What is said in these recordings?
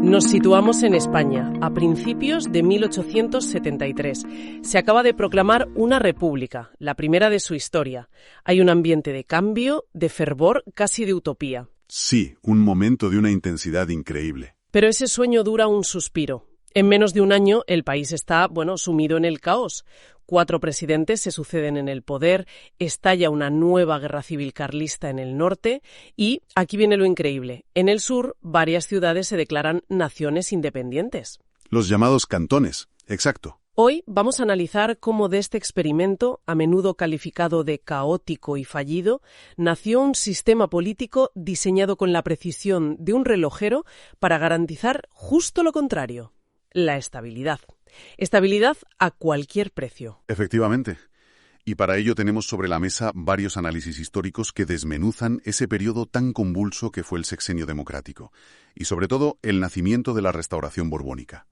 Nos situamos en España, a principios de 1873. Se acaba de proclamar una república, la primera de su historia. Hay un ambiente de cambio, de fervor, casi de utopía. Sí, un momento de una intensidad increíble. Pero ese sueño dura un suspiro. En menos de un año, el país está, sumido en el caos. 4 presidentes se suceden en el poder, estalla una nueva guerra civil carlista en el norte y, aquí viene lo increíble, en el sur varias ciudades se declaran naciones independientes. Los llamados cantones, exacto. Hoy vamos a analizar cómo de este experimento, a menudo calificado de caótico y fallido, nació un sistema político diseñado con la precisión de un relojero para garantizar justo lo contrario, la estabilidad. Estabilidad a cualquier precio. Efectivamente. Y para ello tenemos sobre la mesa varios análisis históricos que desmenuzan ese periodo tan convulso que fue el sexenio democrático, y sobre todo el nacimiento de la restauración borbónica.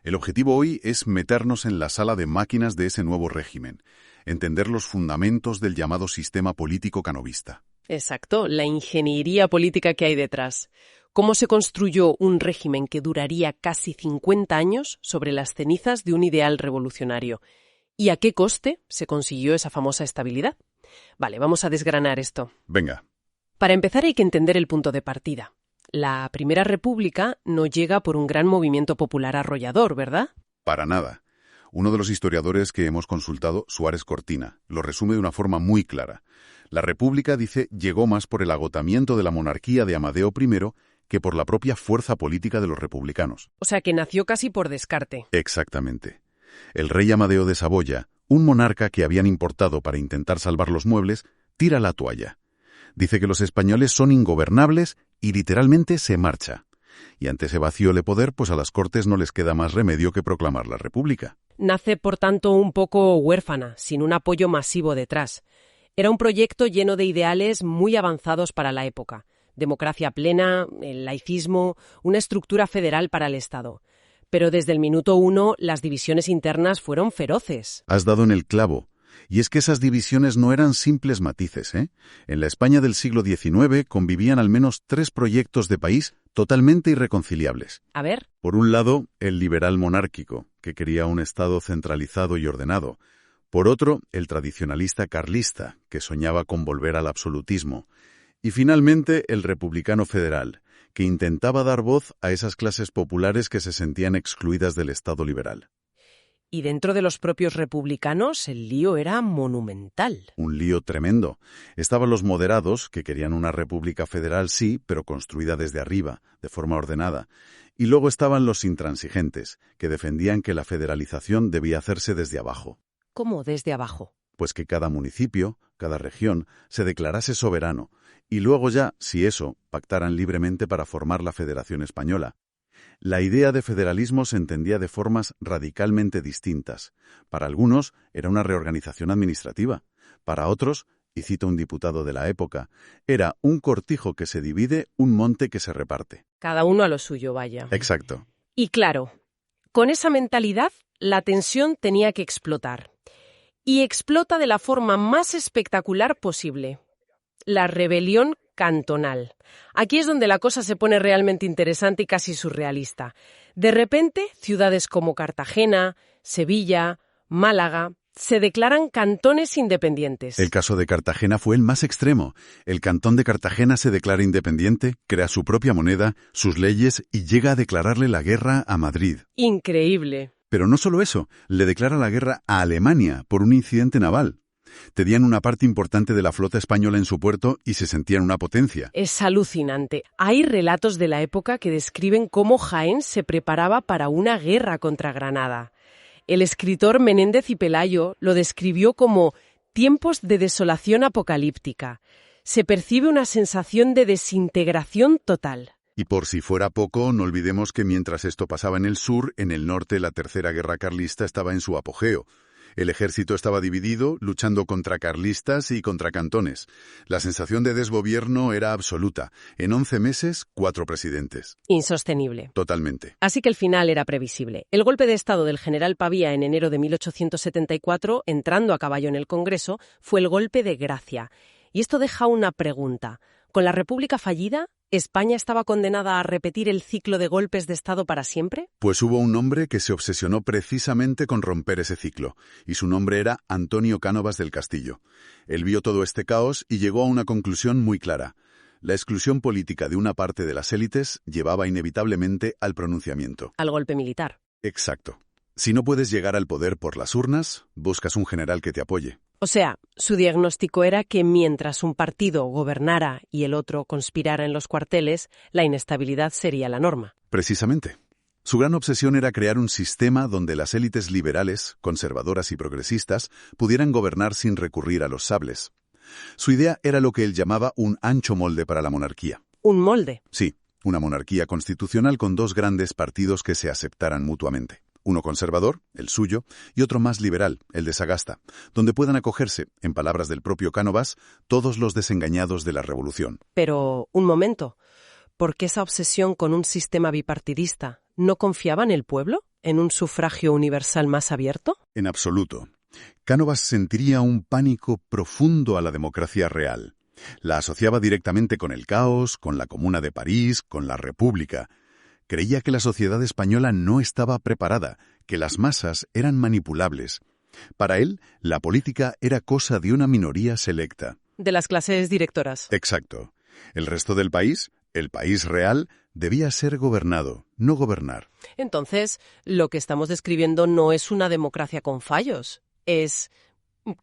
El objetivo hoy es meternos en la sala de máquinas de ese nuevo régimen, entender los fundamentos del llamado sistema político canovista. Exacto, la ingeniería política que hay detrás. ¿Cómo se construyó un régimen que duraría casi 50 años sobre las cenizas de un ideal revolucionario? ¿Y a qué coste se consiguió esa famosa estabilidad? Vale, vamos a desgranar esto. Venga. Para empezar hay que entender el punto de partida. La Primera República no llega por un gran movimiento popular arrollador, ¿verdad? Para nada. Uno de los historiadores que hemos consultado, Suárez Cortina, lo resume de una forma muy clara. La República, dice, llegó más por el agotamiento de la monarquía de Amadeo I que por la propia fuerza política de los republicanos. O sea que nació casi por descarte. Exactamente. El rey Amadeo de Saboya, un monarca que habían importado para intentar salvar los muebles, tira la toalla. Dice que los españoles son ingobernables y literalmente se marcha. Y ante ese vacío de poder, pues a las Cortes no les queda más remedio que proclamar la República. Nace, por tanto, un poco huérfana, sin un apoyo masivo detrás. Era un proyecto lleno de ideales muy avanzados para la época. Democracia plena, el laicismo, una estructura federal para el Estado. Pero desde el minuto 1 las divisiones internas fueron feroces. Has dado en el clavo. Y es que esas divisiones no eran simples matices, ¿eh? En la España del siglo XIX convivían al menos 3 proyectos de país totalmente irreconciliables. A ver. Por un lado, el liberal monárquico, que quería un Estado centralizado y ordenado. Por otro, el tradicionalista carlista, que soñaba con volver al absolutismo. Y finalmente, el republicano federal, que intentaba dar voz a esas clases populares que se sentían excluidas del Estado liberal. Y dentro de los propios republicanos el lío era monumental. Un lío tremendo. Estaban los moderados, que querían una república federal, sí, pero construida desde arriba, de forma ordenada. Y luego estaban los intransigentes, que defendían que la federalización debía hacerse desde abajo. ¿Cómo desde abajo? Pues que cada municipio, cada región, se declarase soberano, y luego ya, si eso, pactaran libremente para formar la Federación Española. La idea de federalismo se entendía de formas radicalmente distintas. Para algunos era una reorganización administrativa. Para otros, y cito un diputado de la época, era un cortijo que se divide, un monte que se reparte. Cada uno a lo suyo, vaya. Exacto. Y claro, con esa mentalidad, la tensión tenía que explotar. Y explota de la forma más espectacular posible. La rebelión cantonal. Aquí es donde la cosa se pone realmente interesante y casi surrealista. De repente, ciudades como Cartagena, Sevilla, Málaga, se declaran cantones independientes. El caso de Cartagena fue el más extremo. El cantón de Cartagena se declara independiente, crea su propia moneda, sus leyes y llega a declararle la guerra a Madrid. Increíble. Pero no solo eso, le declara la guerra a Alemania por un incidente naval. Tenían una parte importante de la flota española en su puerto y se sentían una potencia. Es alucinante. Hay relatos de la época que describen cómo Jaén se preparaba para una guerra contra Granada. El escritor Menéndez y Pelayo lo describió como tiempos de desolación apocalíptica. Se percibe una sensación de desintegración total. Y por si fuera poco, no olvidemos que mientras esto pasaba en el sur, en el norte la Tercera Guerra Carlista estaba en su apogeo. El ejército estaba dividido, luchando contra carlistas y contra cantones. La sensación de desgobierno era absoluta. En 11 meses, 4 presidentes. Insostenible. Totalmente. Así que el final era previsible. El golpe de Estado del general Pavía en enero de 1874, entrando a caballo en el Congreso, fue el golpe de gracia. Y esto deja una pregunta. Con la República fallida, ¿España estaba condenada a repetir el ciclo de golpes de Estado para siempre? Pues hubo un hombre que se obsesionó precisamente con romper ese ciclo, y su nombre era Antonio Cánovas del Castillo. Él vio todo este caos y llegó a una conclusión muy clara. La exclusión política de una parte de las élites llevaba inevitablemente al pronunciamiento. Al golpe militar. Exacto. Si no puedes llegar al poder por las urnas, buscas un general que te apoye. O sea, su diagnóstico era que mientras un partido gobernara y el otro conspirara en los cuarteles, la inestabilidad sería la norma. Precisamente. Su gran obsesión era crear un sistema donde las élites liberales, conservadoras y progresistas pudieran gobernar sin recurrir a los sables. Su idea era lo que él llamaba un ancho molde para la monarquía. ¿Un molde? Sí, una monarquía constitucional con dos grandes partidos que se aceptaran mutuamente. Uno conservador, el suyo, y otro más liberal, el de Sagasta, donde puedan acogerse, en palabras del propio Cánovas, todos los desengañados de la revolución. Pero, un momento, ¿por qué esa obsesión con un sistema bipartidista? ¿No confiaba en el pueblo? ¿En un sufragio universal más abierto? En absoluto. Cánovas sentiría un pánico profundo a la democracia real. La asociaba directamente con el caos, con la Comuna de París, con la República. Creía que la sociedad española no estaba preparada, que las masas eran manipulables. Para él, la política era cosa de una minoría selecta. De las clases directoras. Exacto. El resto del país, el país real, debía ser gobernado, no gobernar. Entonces, lo que estamos describiendo no es una democracia con fallos. Es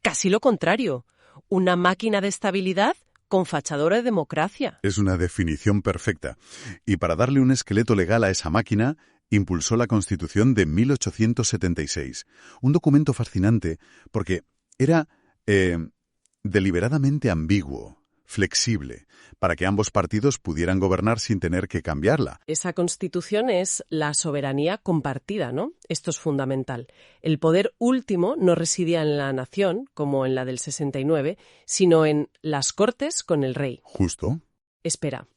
casi lo contrario. Una máquina de estabilidad con fachadora de democracia. Es una definición perfecta. Y para darle un esqueleto legal a esa máquina, impulsó la Constitución de 1876. Un documento fascinante porque era deliberadamente ambiguo, flexible, para que ambos partidos pudieran gobernar sin tener que cambiarla. Esa Constitución es la soberanía compartida, ¿no? Esto es fundamental. El poder último no residía en la nación, como en la del 69, sino en las Cortes con el rey. Justo. Espera,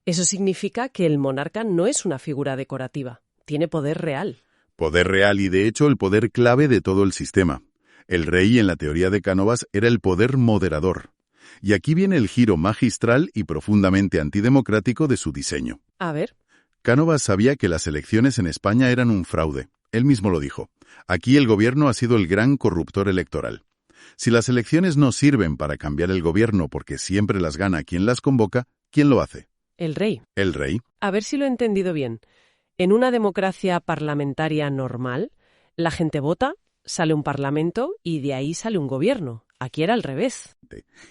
eso significa que el monarca no es una figura decorativa, tiene poder real. Poder real y, de hecho, el poder clave de todo el sistema. El rey, en la teoría de Cánovas, era el poder moderador. Y aquí viene el giro magistral y profundamente antidemocrático de su diseño. A ver. Cánovas sabía que las elecciones en España eran un fraude. Él mismo lo dijo. Aquí el gobierno ha sido el gran corruptor electoral. Si las elecciones no sirven para cambiar el gobierno porque siempre las gana quien las convoca, ¿quién lo hace? El rey. El rey. A ver si lo he entendido bien. En una democracia parlamentaria normal, la gente vota, sale un parlamento y de ahí sale un gobierno. Aquí era al revés.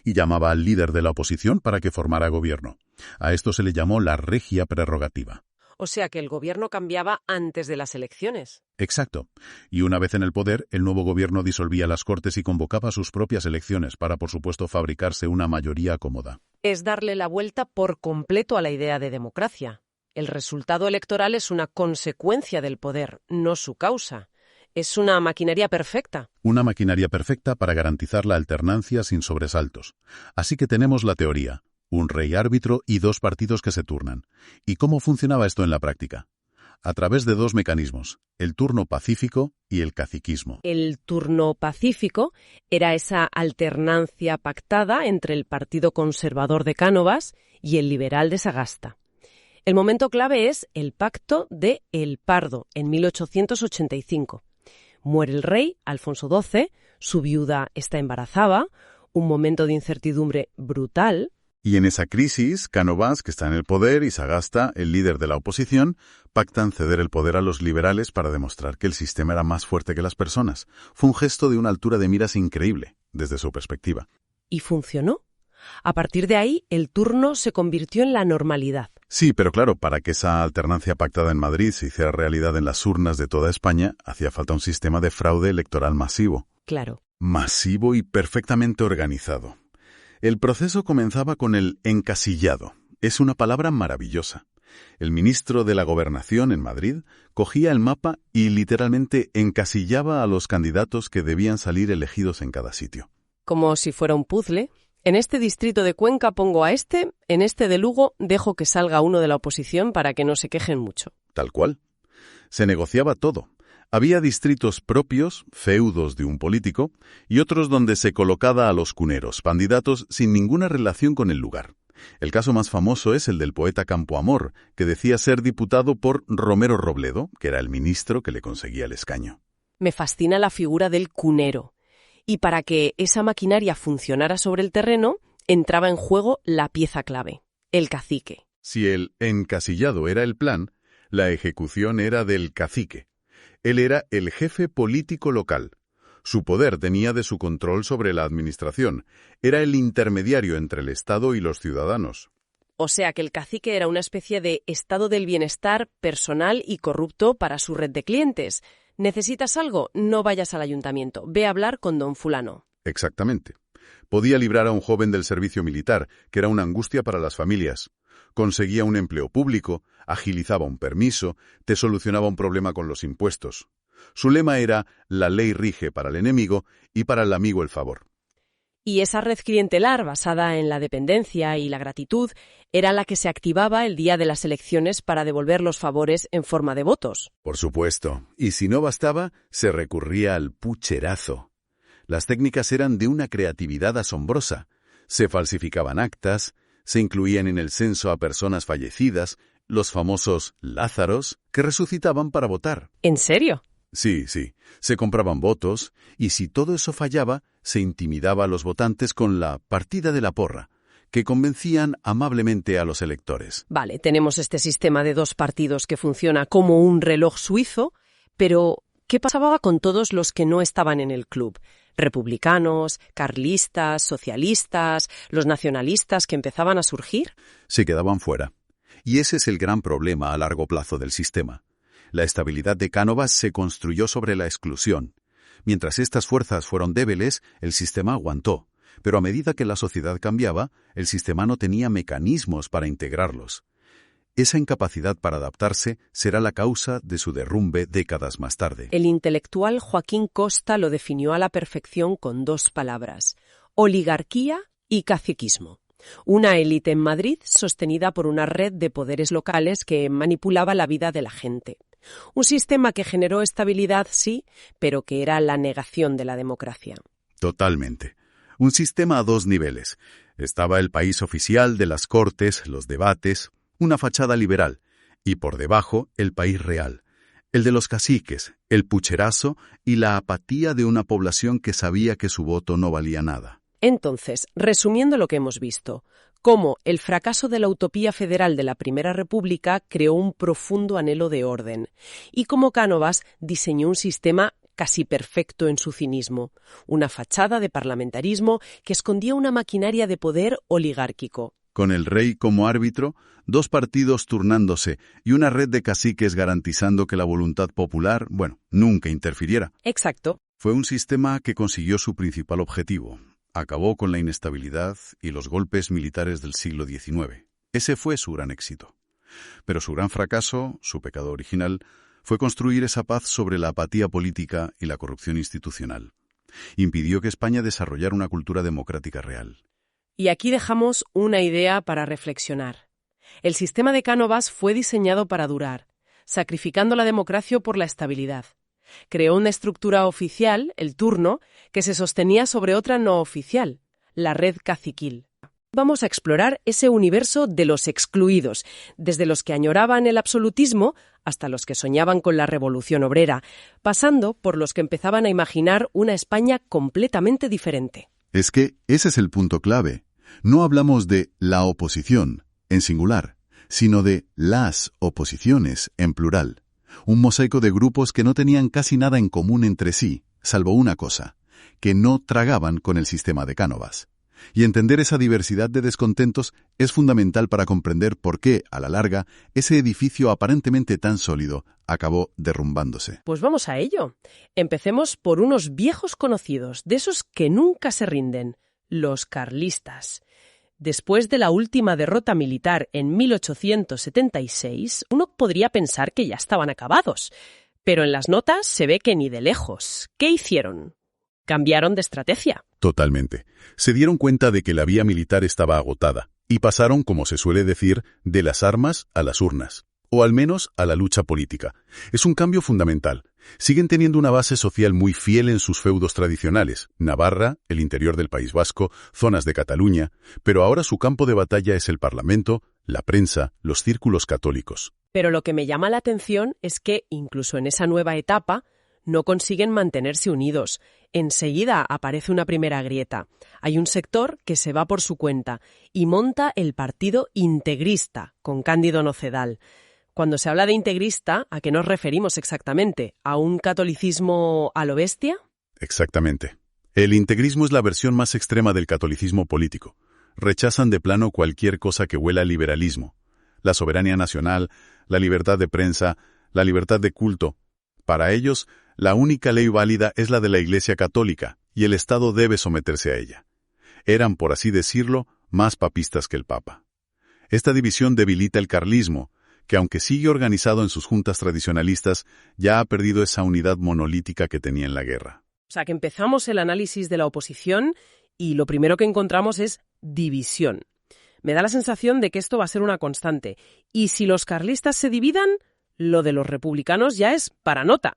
Y llamaba al líder de la oposición para que formara gobierno. A esto se le llamó la regia prerrogativa. O sea que el gobierno cambiaba antes de las elecciones. Exacto. Y una vez en el poder, el nuevo gobierno disolvía las Cortes y convocaba sus propias elecciones para, por supuesto, fabricarse una mayoría cómoda. Es darle la vuelta por completo a la idea de democracia. El resultado electoral es una consecuencia del poder, no su causa. Es una maquinaria perfecta. Una maquinaria perfecta para garantizar la alternancia sin sobresaltos. Así que tenemos la teoría, un rey árbitro y dos partidos que se turnan. ¿Y cómo funcionaba esto en la práctica? A través de dos mecanismos, el turno pacífico y el caciquismo. El turno pacífico era esa alternancia pactada entre el Partido Conservador de Cánovas y el liberal de Sagasta. El momento clave es el Pacto de El Pardo, en 1885. Muere el rey, Alfonso XII, su viuda está embarazada, un momento de incertidumbre brutal. Y en esa crisis, Cánovas, que está en el poder, y Sagasta, el líder de la oposición, pactan ceder el poder a los liberales para demostrar que el sistema era más fuerte que las personas. Fue un gesto de una altura de miras increíble, desde su perspectiva. ¿Y funcionó? A partir de ahí, el turno se convirtió en la normalidad. Sí, pero claro, para que esa alternancia pactada en Madrid se hiciera realidad en las urnas de toda España, hacía falta un sistema de fraude electoral masivo. Claro. Masivo y perfectamente organizado. El proceso comenzaba con el encasillado. Es una palabra maravillosa. El ministro de la Gobernación en Madrid cogía el mapa y literalmente encasillaba a los candidatos que debían salir elegidos en cada sitio. Como si fuera un puzzle. En este distrito de Cuenca pongo a este, en este de Lugo dejo que salga uno de la oposición para que no se quejen mucho. Tal cual. Se negociaba todo. Había distritos propios, feudos de un político, y otros donde se colocaba a los cuneros, candidatos sin ninguna relación con el lugar. El caso más famoso es el del poeta Campoamor, que decía ser diputado por Romero Robledo, que era el ministro que le conseguía el escaño. Me fascina la figura del cunero. Y para que esa maquinaria funcionara sobre el terreno, entraba en juego la pieza clave, el cacique. Si el encasillado era el plan, la ejecución era del cacique. Él era el jefe político local. Su poder venía de su control sobre la administración. Era el intermediario entre el Estado y los ciudadanos. O sea que el cacique era una especie de estado del bienestar personal y corrupto para su red de clientes. ¿Necesitas algo? No vayas al ayuntamiento. Ve a hablar con don fulano. Exactamente. Podía librar a un joven del servicio militar, que era una angustia para las familias. Conseguía un empleo público, agilizaba un permiso, te solucionaba un problema con los impuestos. Su lema era: la ley rige para el enemigo y para el amigo el favor. Y esa red clientelar basada en la dependencia y la gratitud era la que se activaba el día de las elecciones para devolver los favores en forma de votos. Por supuesto. Y si no bastaba, se recurría al pucherazo. Las técnicas eran de una creatividad asombrosa. Se falsificaban actas, se incluían en el censo a personas fallecidas, los famosos Lázaros, que resucitaban para votar. ¿En serio? Sí. Se compraban votos, y si todo eso fallaba, se intimidaba a los votantes con la partida de la porra, que convencían amablemente a los electores. Vale, tenemos este sistema de dos partidos que funciona como un reloj suizo, pero ¿qué pasaba con todos los que no estaban en el club? Republicanos, carlistas, socialistas, los nacionalistas que empezaban a surgir. Se quedaban fuera. Y ese es el gran problema a largo plazo del sistema. La estabilidad de Cánovas se construyó sobre la exclusión. Mientras estas fuerzas fueron débiles, el sistema aguantó. Pero a medida que la sociedad cambiaba, el sistema no tenía mecanismos para integrarlos. Esa incapacidad para adaptarse será la causa de su derrumbe décadas más tarde. El intelectual Joaquín Costa lo definió a la perfección con dos palabras: oligarquía y caciquismo. Una élite en Madrid sostenida por una red de poderes locales que manipulaba la vida de la gente. Un sistema que generó estabilidad, sí, pero que era la negación de la democracia. Totalmente. Un sistema a dos niveles. Estaba el país oficial de las cortes, los debates, una fachada liberal, y por debajo el país real, el de los caciques, el pucherazo y la apatía de una población que sabía que su voto no valía nada. Entonces, resumiendo lo que hemos visto, cómo el fracaso de la utopía federal de la Primera República creó un profundo anhelo de orden, y cómo Cánovas diseñó un sistema casi perfecto en su cinismo, una fachada de parlamentarismo que escondía una maquinaria de poder oligárquico. Con el rey como árbitro, dos partidos turnándose y una red de caciques garantizando que la voluntad popular, nunca interfiriera. Exacto. Fue un sistema que consiguió su principal objetivo. Acabó con la inestabilidad y los golpes militares del siglo XIX. Ese fue su gran éxito. Pero su gran fracaso, su pecado original, fue construir esa paz sobre la apatía política y la corrupción institucional. Impidió que España desarrollara una cultura democrática real. Y aquí dejamos una idea para reflexionar. El sistema de Cánovas fue diseñado para durar, sacrificando la democracia por la estabilidad. Creó una estructura oficial, el turno, que se sostenía sobre otra no oficial, la red caciquil. Vamos a explorar ese universo de los excluidos, desde los que añoraban el absolutismo hasta los que soñaban con la revolución obrera, pasando por los que empezaban a imaginar una España completamente diferente. Es que ese es el punto clave. No hablamos de la oposición, en singular, sino de las oposiciones, en plural. Un mosaico de grupos que no tenían casi nada en común entre sí, salvo una cosa, que no tragaban con el sistema de Cánovas. Y entender esa diversidad de descontentos es fundamental para comprender por qué, a la larga, ese edificio aparentemente tan sólido acabó derrumbándose. Pues vamos a ello. Empecemos por unos viejos conocidos, de esos que nunca se rinden, los carlistas. Después de la última derrota militar en 1876, uno podría pensar que ya estaban acabados. Pero en las notas se ve que ni de lejos. ¿Qué hicieron? Cambiaron de estrategia. Totalmente. Se dieron cuenta de que la vía militar estaba agotada y pasaron, como se suele decir, de las armas a las urnas, o al menos a la lucha política. Es un cambio fundamental. Siguen teniendo una base social muy fiel en sus feudos tradicionales, Navarra, el interior del País Vasco, zonas de Cataluña, pero ahora su campo de batalla es el Parlamento, la prensa, los círculos católicos. Pero lo que me llama la atención es que, incluso en esa nueva etapa, no consiguen mantenerse unidos. Enseguida aparece una primera grieta. Hay un sector que se va por su cuenta y monta el Partido Integrista, con Cándido Nocedal. Cuando se habla de integrista, ¿a qué nos referimos exactamente? ¿A un catolicismo a lo bestia? Exactamente. El integrismo es la versión más extrema del catolicismo político. Rechazan de plano cualquier cosa que huela a liberalismo. La soberanía nacional, la libertad de prensa, la libertad de culto. Para ellos, la única ley válida es la de la Iglesia Católica, y el Estado debe someterse a ella. Eran, por así decirlo, más papistas que el Papa. Esta división debilita el carlismo, que aunque sigue organizado en sus juntas tradicionalistas, ya ha perdido esa unidad monolítica que tenía en la guerra. O sea, que empezamos el análisis de la oposición y lo primero que encontramos es división. Me da la sensación de que esto va a ser una constante. Y si los carlistas se dividan, lo de los republicanos ya es para nota.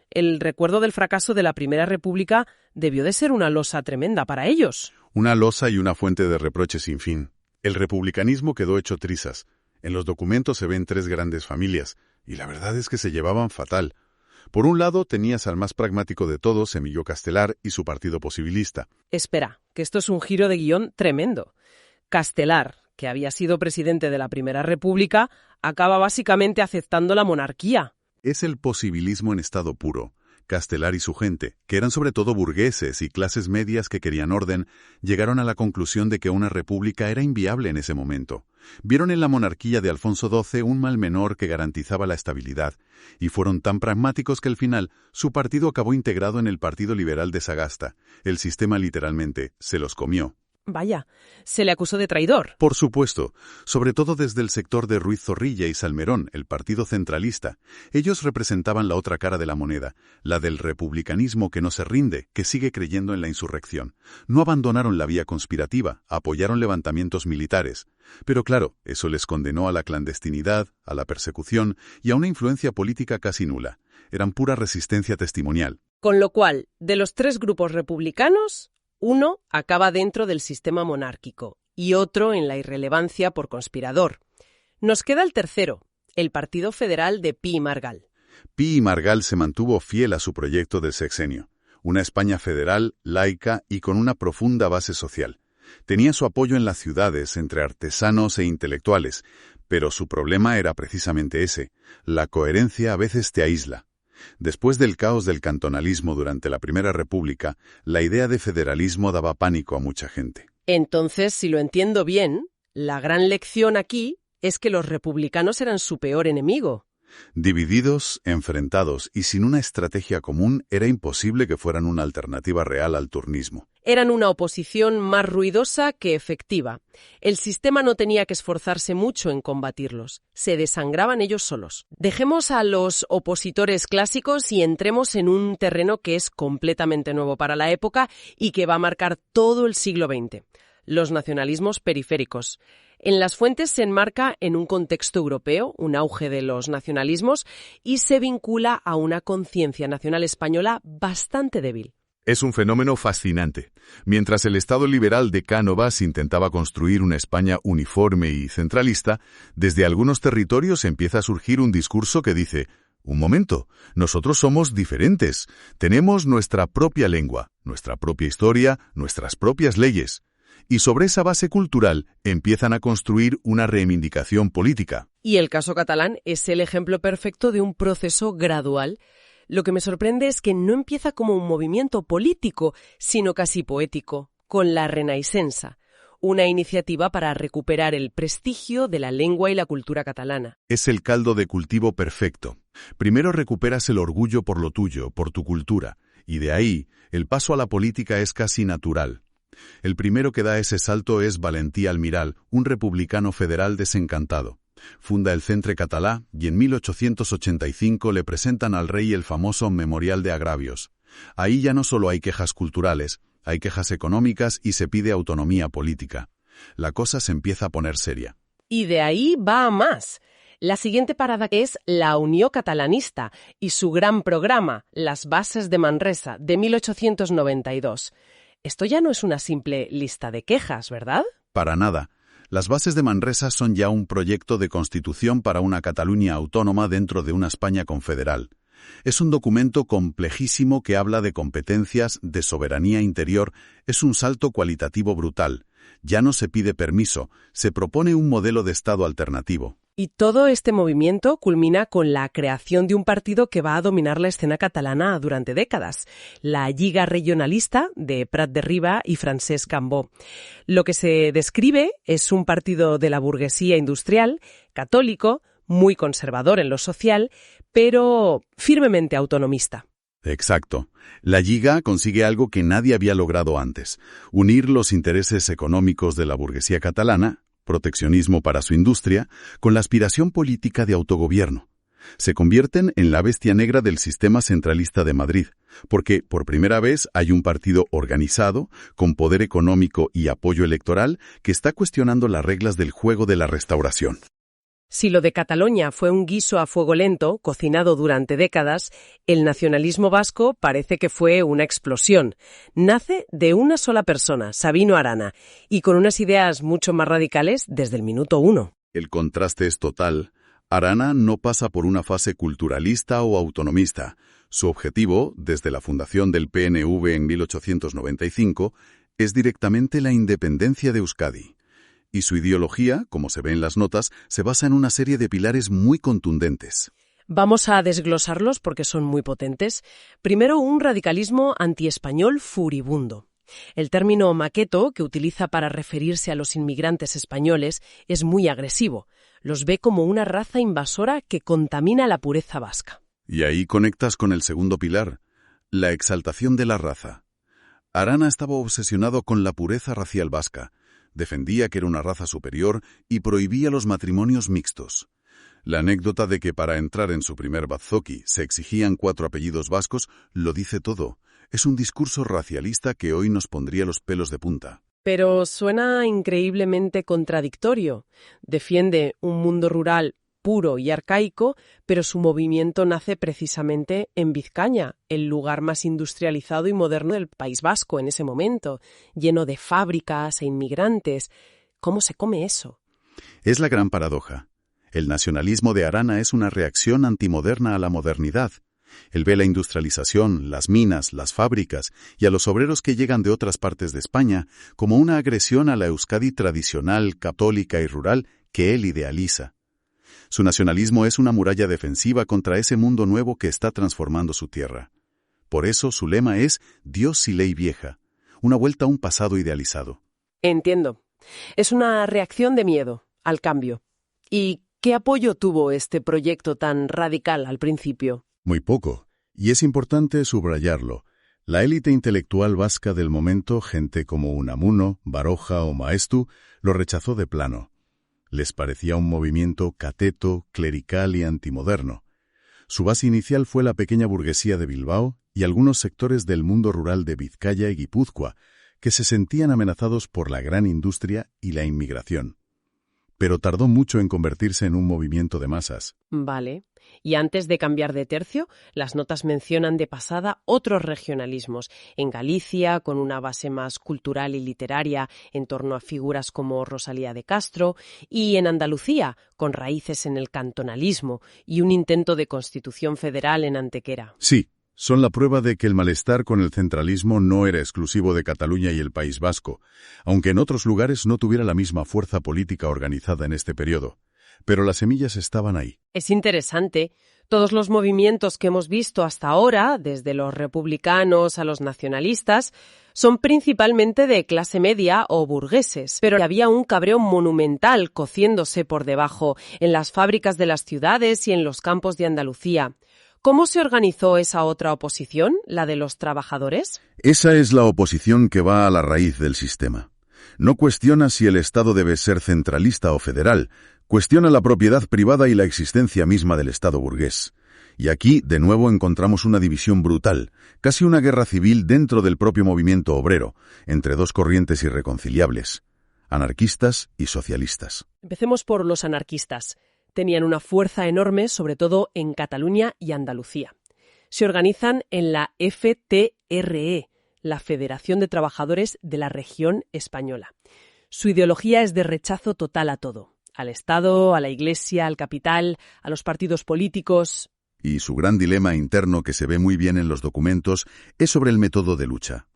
El recuerdo del fracaso de la Primera República debió de ser una losa tremenda para ellos. Una losa y una fuente de reproches sin fin. El republicanismo quedó hecho trizas. En los documentos se ven 3 grandes familias, y la verdad es que se llevaban fatal. Por un lado tenías al más pragmático de todos, Emilio Castelar, y su partido posibilista. Espera, que esto es un giro de guión tremendo. Castelar, que había sido presidente de la Primera República, acaba básicamente aceptando la monarquía. Es el posibilismo en estado puro. Castelar y su gente, que eran sobre todo burgueses y clases medias que querían orden, llegaron a la conclusión de que una república era inviable en ese momento. Vieron en la monarquía de Alfonso XII un mal menor que garantizaba la estabilidad, y fueron tan pragmáticos que al final su partido acabó integrado en el Partido Liberal de Sagasta. El sistema literalmente se los comió. Vaya, se le acusó de traidor. Por supuesto, sobre todo desde el sector de Ruiz Zorrilla y Salmerón, el partido centralista. Ellos representaban la otra cara de la moneda, la del republicanismo que no se rinde, que sigue creyendo en la insurrección. No abandonaron la vía conspirativa, apoyaron levantamientos militares. Pero claro, eso les condenó a la clandestinidad, a la persecución y a una influencia política casi nula. Eran pura resistencia testimonial. Con lo cual, de los 3 grupos republicanos, uno acaba dentro del sistema monárquico y otro en la irrelevancia por conspirador. Nos queda el tercero, el Partido Federal de Pi y Margall. Pi y Margall se mantuvo fiel a su proyecto del sexenio, una España federal, laica y con una profunda base social. Tenía su apoyo en las ciudades, entre artesanos e intelectuales, pero su problema era precisamente ese, la coherencia a veces te aísla. Después del caos del cantonalismo durante la Primera República, la idea de federalismo daba pánico a mucha gente. Entonces, si lo entiendo bien, la gran lección aquí es que los republicanos eran su peor enemigo. Divididos, enfrentados y sin una estrategia común, era imposible que fueran una alternativa real al turnismo. Eran una oposición más ruidosa que efectiva. El sistema no tenía que esforzarse mucho en combatirlos. Se desangraban ellos solos. Dejemos a los opositores clásicos y entremos en un terreno que es completamente nuevo para la época y que va a marcar todo el siglo XX. Los nacionalismos periféricos. En las fuentes se enmarca en un contexto europeo, un auge de los nacionalismos, y se vincula a una conciencia nacional española bastante débil. Es un fenómeno fascinante. Mientras el Estado liberal de Cánovas intentaba construir una España uniforme y centralista, desde algunos territorios empieza a surgir un discurso que dice: un momento, nosotros somos diferentes, tenemos nuestra propia lengua, nuestra propia historia, nuestras propias leyes. Y sobre esa base cultural empiezan a construir una reivindicación política. Y el caso catalán es el ejemplo perfecto de un proceso gradual. Lo que me sorprende es que no empieza como un movimiento político, sino casi poético, con la Renaixença, una iniciativa para recuperar el prestigio de la lengua y la cultura catalana. Es el caldo de cultivo perfecto. Primero recuperas el orgullo por lo tuyo, por tu cultura, y de ahí el paso a la política es casi natural. El primero que da ese salto es Valentí Almirall, un republicano federal desencantado. Funda el Centre Català y en 1885 le presentan al rey el famoso Memorial de Agravios. Ahí ya no solo hay quejas culturales, hay quejas económicas y se pide autonomía política. La cosa se empieza a poner seria. Y de ahí va a más. La siguiente parada es la Unió Catalanista y su gran programa, Las Bases de Manresa, de 1892. Esto ya no es una simple lista de quejas, ¿verdad? Para nada. Las Bases de Manresa son ya un proyecto de constitución para una Cataluña autónoma dentro de una España confederal. Es un documento complejísimo que habla de competencias, de soberanía interior. Es un salto cualitativo brutal. Ya no se pide permiso, se propone un modelo de Estado alternativo. Y todo este movimiento culmina con la creación de un partido que va a dominar la escena catalana durante décadas, la Lliga Regionalista de Prat de Riba y Francesc Cambó. Lo que se describe es un partido de la burguesía industrial, católico, muy conservador en lo social, pero firmemente autonomista. Exacto. La Lliga consigue algo que nadie había logrado antes: unir los intereses económicos de la burguesía catalana, proteccionismo para su industria, con la aspiración política de autogobierno. Se convierten en la bestia negra del sistema centralista de Madrid, porque por primera vez hay un partido organizado, con poder económico y apoyo electoral, que está cuestionando las reglas del juego de la Restauración. Si lo de Cataluña fue un guiso a fuego lento, cocinado durante décadas, el nacionalismo vasco parece que fue una explosión. Nace de una sola persona, Sabino Arana, y con unas ideas mucho más radicales desde el minuto 1. El contraste es total. Arana no pasa por una fase culturalista o autonomista. Su objetivo, desde la fundación del PNV en 1895, es directamente la independencia de Euskadi. Y su ideología, como se ve en las notas, se basa en una serie de pilares muy contundentes. Vamos a desglosarlos porque son muy potentes. Primero, un radicalismo antiespañol furibundo. El término maqueto, que utiliza para referirse a los inmigrantes españoles, es muy agresivo. Los ve como una raza invasora que contamina la pureza vasca. Y ahí conectas con el segundo pilar, la exaltación de la raza. Arana estaba obsesionado con la pureza racial vasca. Defendía que era una raza superior y prohibía los matrimonios mixtos. La anécdota de que para entrar en su primer bazzoki se exigían 4 apellidos vascos lo dice todo. Es un discurso racialista que hoy nos pondría los pelos de punta. Pero suena increíblemente contradictorio. Defiende un mundo rural puro y arcaico, pero su movimiento nace precisamente en Vizcaya, el lugar más industrializado y moderno del País Vasco en ese momento, lleno de fábricas e inmigrantes. ¿Cómo se come eso? Es la gran paradoja. El nacionalismo de Arana es una reacción antimoderna a la modernidad. Él ve la industrialización, las minas, las fábricas y a los obreros que llegan de otras partes de España como una agresión a la Euskadi tradicional, católica y rural que él idealiza. Su nacionalismo es una muralla defensiva contra ese mundo nuevo que está transformando su tierra. Por eso su lema es Dios y ley vieja, una vuelta a un pasado idealizado. Entiendo. Es una reacción de miedo al cambio. ¿Y qué apoyo tuvo este proyecto tan radical al principio? Muy poco, y es importante subrayarlo. La élite intelectual vasca del momento, gente como Unamuno, Baroja o Maestu, lo rechazó de plano. Les parecía un movimiento cateto, clerical y antimoderno. Su base inicial fue la pequeña burguesía de Bilbao y algunos sectores del mundo rural de Vizcaya y Guipúzcoa, que se sentían amenazados por la gran industria y la inmigración. Pero tardó mucho en convertirse en un movimiento de masas. Vale. Y antes de cambiar de tercio, las notas mencionan de pasada otros regionalismos. En Galicia, con una base más cultural y literaria en torno a figuras como Rosalía de Castro, y en Andalucía, con raíces en el cantonalismo y un intento de constitución federal en Antequera. Sí, son la prueba de que el malestar con el centralismo no era exclusivo de Cataluña y el País Vasco, aunque en otros lugares no tuviera la misma fuerza política organizada en este periodo. Pero las semillas estaban ahí. Es interesante. Todos los movimientos que hemos visto hasta ahora, desde los republicanos a los nacionalistas, son principalmente de clase media o burgueses, pero había un cabreo monumental cociéndose por debajo en las fábricas de las ciudades y en los campos de Andalucía. ¿Cómo se organizó esa otra oposición, la de los trabajadores? Esa es la oposición que va a la raíz del sistema. No cuestiona si el Estado debe ser centralista o federal, cuestiona la propiedad privada y la existencia misma del Estado burgués. Y aquí, de nuevo, encontramos una división brutal, casi una guerra civil dentro del propio movimiento obrero, entre dos corrientes irreconciliables, anarquistas y socialistas. Empecemos por los anarquistas. Tenían una fuerza enorme, sobre todo en Cataluña y Andalucía. Se organizan en la FTRE, la Federación de Trabajadores de la Región Española. Su ideología es de rechazo total a todo, al Estado, a la Iglesia, al capital, a los partidos políticos. Y su gran dilema interno, que se ve muy bien en los documentos, es sobre el método de lucha.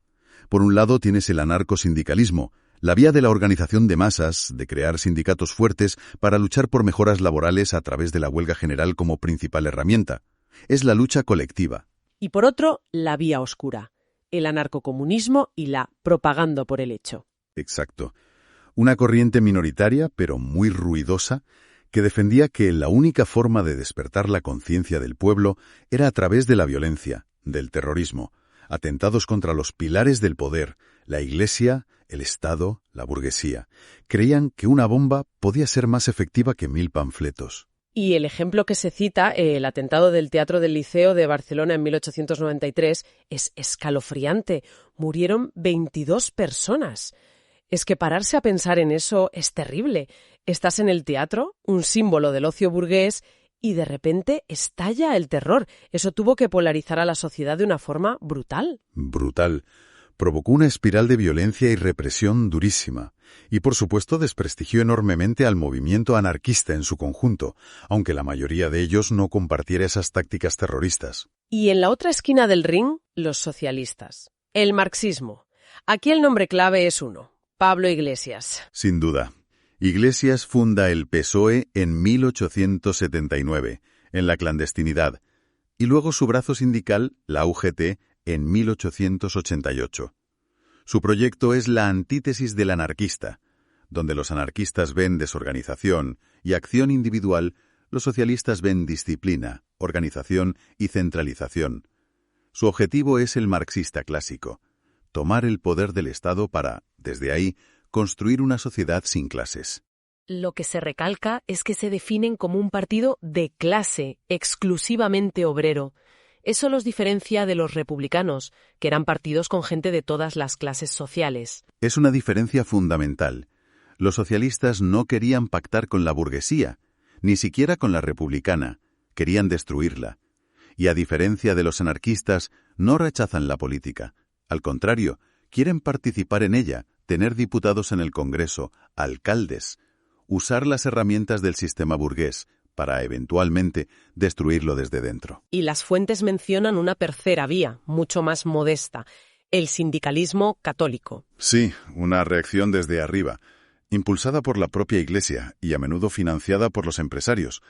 Por un lado tienes el anarcosindicalismo, la vía de la organización de masas, de crear sindicatos fuertes para luchar por mejoras laborales a través de la huelga general como principal herramienta. Es la lucha colectiva. Y por otro, la vía oscura, el anarcocomunismo y la propaganda por el hecho. Exacto. Una corriente minoritaria, pero muy ruidosa, que defendía que la única forma de despertar la conciencia del pueblo era a través de la violencia, del terrorismo, atentados contra los pilares del poder, la Iglesia, el Estado, la burguesía. Creían que una bomba podía ser más efectiva que 1000 panfletos. Y el ejemplo que se cita, el atentado del Teatro del Liceo de Barcelona en 1893, es escalofriante. Murieron 22 personas. Es que pararse a pensar en eso es terrible. Estás en el teatro, un símbolo del ocio burgués, y de repente estalla el terror. Eso tuvo que polarizar a la sociedad de una forma brutal. Brutal. Provocó una espiral de violencia y represión durísima. Y por supuesto desprestigió enormemente al movimiento anarquista en su conjunto, aunque la mayoría de ellos no compartiera esas tácticas terroristas. Y en la otra esquina del ring, los socialistas. El marxismo. Aquí el nombre clave es uno: Pablo Iglesias. Sin duda. Iglesias funda el PSOE en 1879, en la clandestinidad, y luego su brazo sindical, la UGT, en 1888. Su proyecto es la antítesis del anarquista. Donde los anarquistas ven desorganización y acción individual, los socialistas ven disciplina, organización y centralización. Su objetivo es el marxista clásico: tomar el poder del Estado para, desde ahí, construir una sociedad sin clases. Lo que se recalca es que se definen como un partido de clase, exclusivamente obrero. Eso los diferencia de los republicanos, que eran partidos con gente de todas las clases sociales. Es una diferencia fundamental. Los socialistas no querían pactar con la burguesía, ni siquiera con la republicana. Querían destruirla. Y a diferencia de los anarquistas, no rechazan la política. Al contrario, quieren participar en ella, tener diputados en el Congreso, alcaldes, usar las herramientas del sistema burgués para, eventualmente, destruirlo desde dentro. Y las fuentes mencionan una tercera vía, mucho más modesta: el sindicalismo católico. Sí, una reacción desde arriba, impulsada por la propia Iglesia y a menudo financiada por los empresarios.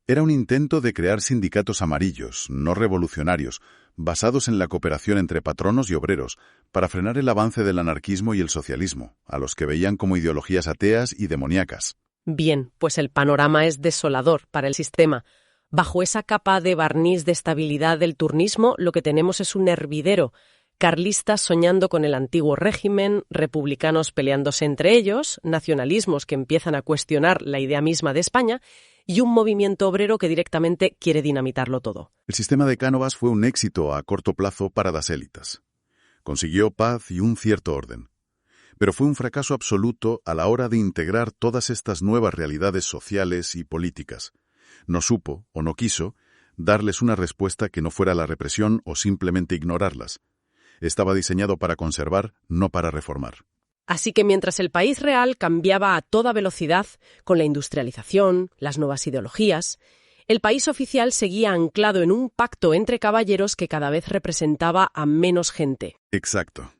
Era un intento de crear sindicatos amarillos, no revolucionarios, basados en la cooperación entre patronos y obreros, para frenar el avance del anarquismo y el socialismo, a los que veían como ideologías ateas y demoníacas. Bien, pues el panorama es desolador para el sistema. Bajo esa capa de barniz de estabilidad del turnismo, lo que tenemos es un hervidero: carlistas soñando con el antiguo régimen, republicanos peleándose entre ellos, nacionalismos que empiezan a cuestionar la idea misma de España, y un movimiento obrero que directamente quiere dinamitarlo todo. El sistema de Cánovas fue un éxito a corto plazo para las élites. Consiguió paz y un cierto orden. Pero fue un fracaso absoluto a la hora de integrar todas estas nuevas realidades sociales y políticas. No supo, o no quiso, darles una respuesta que no fuera la represión o simplemente ignorarlas. Estaba diseñado para conservar, no para reformar. Así que mientras el país real cambiaba a toda velocidad, con la industrialización, las nuevas ideologías, el país oficial seguía anclado en un pacto entre caballeros que cada vez representaba a menos gente. Exacto.